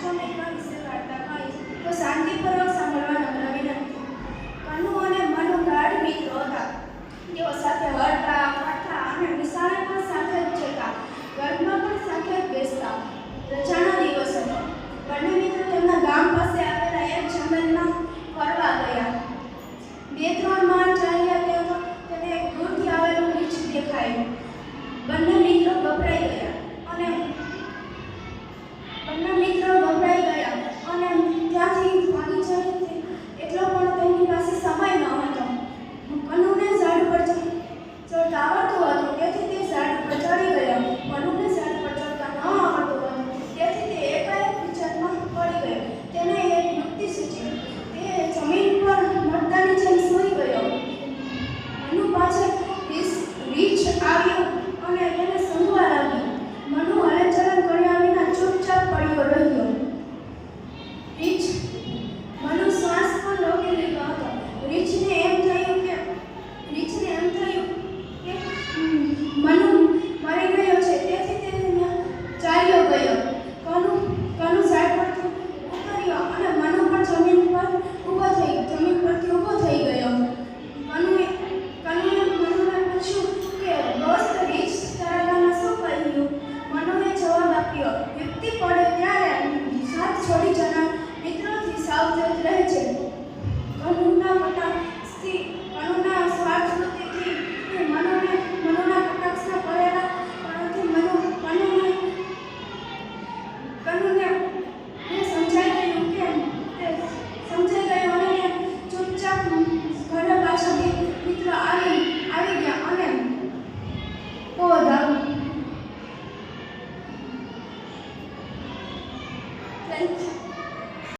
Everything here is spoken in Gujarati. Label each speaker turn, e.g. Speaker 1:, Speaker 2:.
Speaker 1: પાંચો મિત્ર વિશે વાર્તા કહીશ તો શાંતિપૂર્વક સાંભળવા નમ્ર વિનંતી. કનુ અને મનુ ગાઢ મિત્રો હતા. તેઓ સાથે હરતા, ફરતા અને નિશાળે પણ સાથે જ જતા, વર્ગમાં પણ સાથે જ બેસતા. રજાનો દિવસ હતો. બંને મિત્રો તેમના ગામ પાસે આવેલા એક જંગલમાં ફરવા ગયા. 2-3 માળ ચાલ્યા તો તેને દૂરથી આવેલું રીંછ દેખાયું. બંને મિત્રો ગભરાઈ ગયા અને ત્યાંથી ભાગી જશે એટલો પણ તેમની પાસે સમય ન હતો. કનુને ઝાડ પર ચડતા આવડતું હતું, તેથી તે ઝાડ પર ચડી ગયો. મનુને ઝાડ પર ચડતા ન આવડતું હતું, તેથી તે એકાએક વિચારમાં પડી ગયો. તેને એક યુક્તિ સૂચી. તે જમીન પર મરદાની જેમ સૂઈ ગયો. મનુ પાછળ રીંછ આવ્યો અને તેને સૂંઘવા લાગ્યો. મનુ હલનચલન કર્યા વિના ચૂપચાપ પડ્યો રહ્યો. મનુ શ્વાસ પણ રોકી લીધો હતો. રીંછને એમ થયું કે મનુ મરી ગયો છે, તેથી તે ચાલ્યો ગયો. કનુ ઝાડ પરથી ઉતર્યો અને મનુ પણ જમીન પરથી ઊભો થઈ ગયો. કનુએ મનુને પૂછ્યું કે દોસ્ત રીંછ તારા ગામમાં શું કહ્યું? મનુએ જવાબ આપ્યો, યુક્તિ પડે ત્યારે સાથ છોડી જનાર મિત્રોથી સાવચેત રહેજે. કનુના સ્વાર્થવૃત્તિથી મનુના કટાક્ષના પડેલા કનુને સમજાઈ ગયું અને ચૂપચાપ ઘરે પાછા મિત્રો આવી ગયા અને થેન્ક યુ.